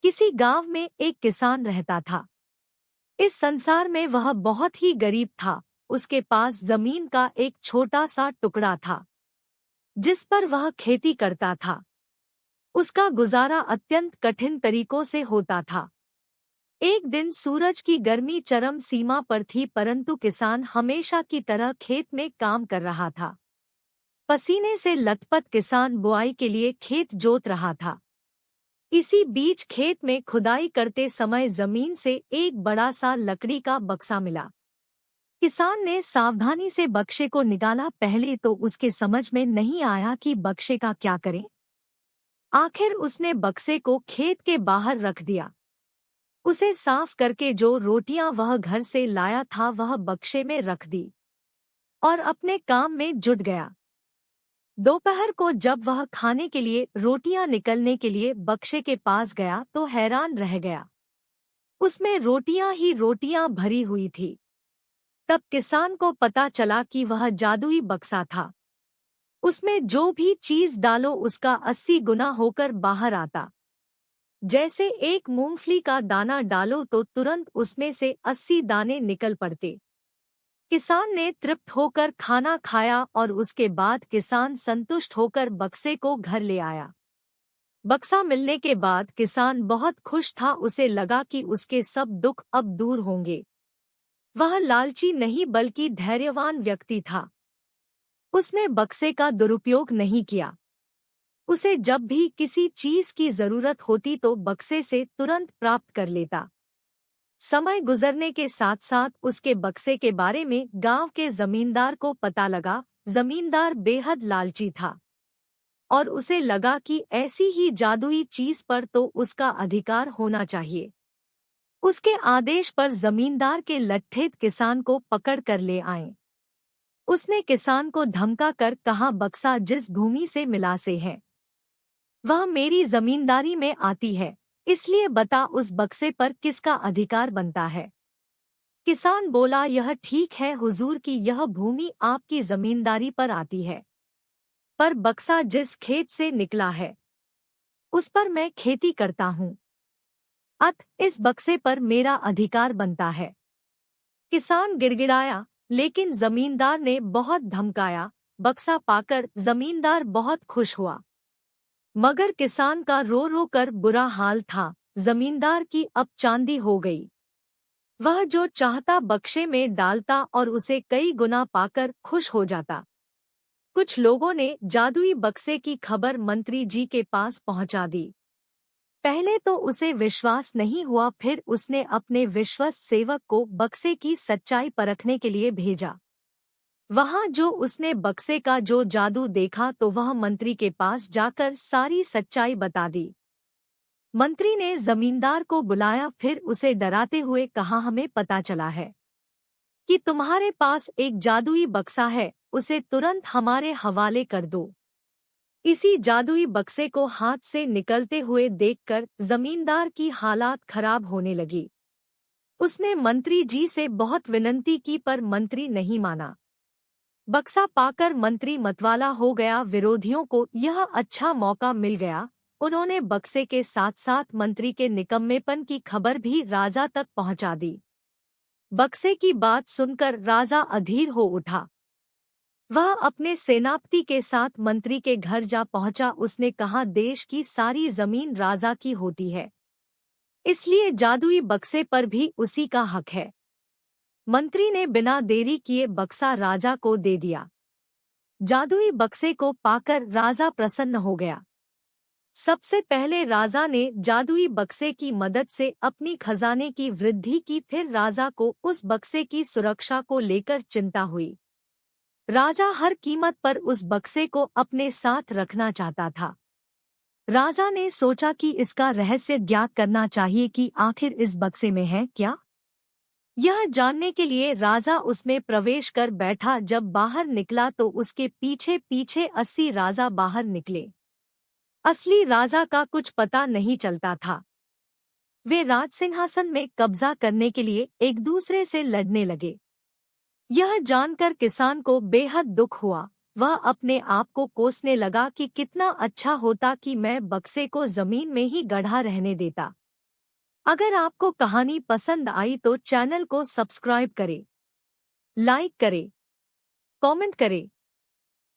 किसी गांव में एक किसान रहता था। इस संसार में वह बहुत ही गरीब था। उसके पास जमीन का एक छोटा सा टुकड़ा था जिस पर वह खेती करता था। उसका गुजारा अत्यंत कठिन तरीकों से होता था। एक दिन सूरज की गर्मी चरम सीमा पर थी, परंतु किसान हमेशा की तरह खेत में काम कर रहा था। पसीने से लथपथ किसान बुआई के लिए खेत जोत रहा था। इसी बीच खेत में खुदाई करते समय जमीन से एक बड़ा सा लकड़ी का बक्सा मिला। किसान ने सावधानी से बक्से को निकाला। पहले तो उसके समझ में नहीं आया कि बक्से का क्या करें। आखिर उसने बक्से को खेत के बाहर रख दिया। उसे साफ करके जो रोटियां वह घर से लाया था वह बक्से में रख दी और अपने काम में जुट गया। दोपहर को जब वह खाने के लिए रोटियां निकलने के लिए बक्से के पास गया तो हैरान रह गया। उसमें रोटियां ही रोटियां भरी हुई थी। तब किसान को पता चला कि वह जादुई बक्सा था। उसमें जो भी चीज डालो उसका 80 गुना होकर बाहर आता। जैसे एक मूंगफली का दाना डालो तो तुरंत उसमें से 80 दाने निकल पड़ते। किसान ने तृप्त होकर खाना खाया और उसके बाद किसान संतुष्ट होकर बक्से को घर ले आया। बक्सा मिलने के बाद किसान बहुत खुश था। उसे लगा कि उसके सब दुख अब दूर होंगे। वह लालची नहीं बल्कि धैर्यवान व्यक्ति था। उसने बक्से का दुरुपयोग नहीं किया। उसे जब भी किसी चीज की जरूरत होती तो बक्से से तुरंत प्राप्त कर लेता। समय गुजरने के साथ साथ उसके बक्से के बारे में गांव के जमींदार को पता लगा। जमींदार बेहद लालची था और उसे लगा कि ऐसी ही जादुई चीज पर तो उसका अधिकार होना चाहिए। उसके आदेश पर जमींदार के लट्ठे किसान को पकड़ कर ले आए। उसने किसान को धमका कर कहा, बक्सा जिस भूमि से मिला से है वह मेरी जमींदारी में आती है, इसलिए बता उस बक्से पर किसका अधिकार बनता है। किसान बोला, यह ठीक है हुजूर की यह भूमि आपकी जमींदारी पर आती है, पर बक्सा जिस खेत से निकला है उस पर मैं खेती करता हूँ, अतः इस बक्से पर मेरा अधिकार बनता है। किसान गिड़गिड़ाया, लेकिन जमींदार ने बहुत धमकाया। बक्सा पाकर जमींदार बहुत खुश हुआ, मगर किसान का रो रो कर बुरा हाल था। जमींदार की अब चांदी हो गई। वह जो चाहता बक्से में डालता और उसे कई गुना पाकर खुश हो जाता। कुछ लोगों ने जादुई बक्से की खबर मंत्री जी के पास पहुंचा दी। पहले तो उसे विश्वास नहीं हुआ, फिर उसने अपने विश्वस्त सेवक को बक्से की सच्चाई परखने के लिए भेजा। वहां जो उसने बक्से का जो जादू देखा तो वह मंत्री के पास जाकर सारी सच्चाई बता दी। मंत्री ने जमींदार को बुलाया, फिर उसे डराते हुए कहा, हमें पता चला है कि तुम्हारे पास एक जादुई बक्सा है, उसे तुरंत हमारे हवाले कर दो। इसी जादुई बक्से को हाथ से निकलते हुए देखकर जमींदार की हालात खराब होने लगी। उसने मंत्री जी से बहुत विनती की पर मंत्री नहीं माना। बक्सा पाकर मंत्री मतवाला हो गया। विरोधियों को यह अच्छा मौका मिल गया। उन्होंने बक्से के साथ साथ मंत्री के निकम्मेपन की खबर भी राजा तक पहुंचा दी। बक्से की बात सुनकर राजा अधीर हो उठा। वह अपने सेनापति के साथ मंत्री के घर जा पहुंचा। उसने कहा, देश की सारी जमीन राजा की होती है, इसलिए जादुई बक्से पर भी उसी का हक है। मंत्री ने बिना देरी किए बक्सा राजा को दे दिया। जादुई बक्से को पाकर राजा प्रसन्न हो गया। सबसे पहले राजा ने जादुई बक्से की मदद से अपनी खजाने की वृद्धि की, फिर राजा को उस बक्से की सुरक्षा को लेकर चिंता हुई। राजा हर कीमत पर उस बक्से को अपने साथ रखना चाहता था। राजा ने सोचा कि इसका रहस्य ज्ञात करना चाहिए कि आखिर इस बक्से में है क्या। यह जानने के लिए राजा उसमें प्रवेश कर बैठा। जब बाहर निकला तो उसके पीछे पीछे 80 राजा बाहर निकले। असली राजा का कुछ पता नहीं चलता था। वे राजसिंहासन में कब्जा करने के लिए एक दूसरे से लड़ने लगे। यह जानकर किसान को बेहद दुख हुआ। वह अपने आप को कोसने लगा कि कितना अच्छा होता कि मैं बक्से को जमीन में ही गढ़ा रहने देता। अगर आपको कहानी पसंद आई तो चैनल को सब्सक्राइब करें, लाइक करें, कमेंट करें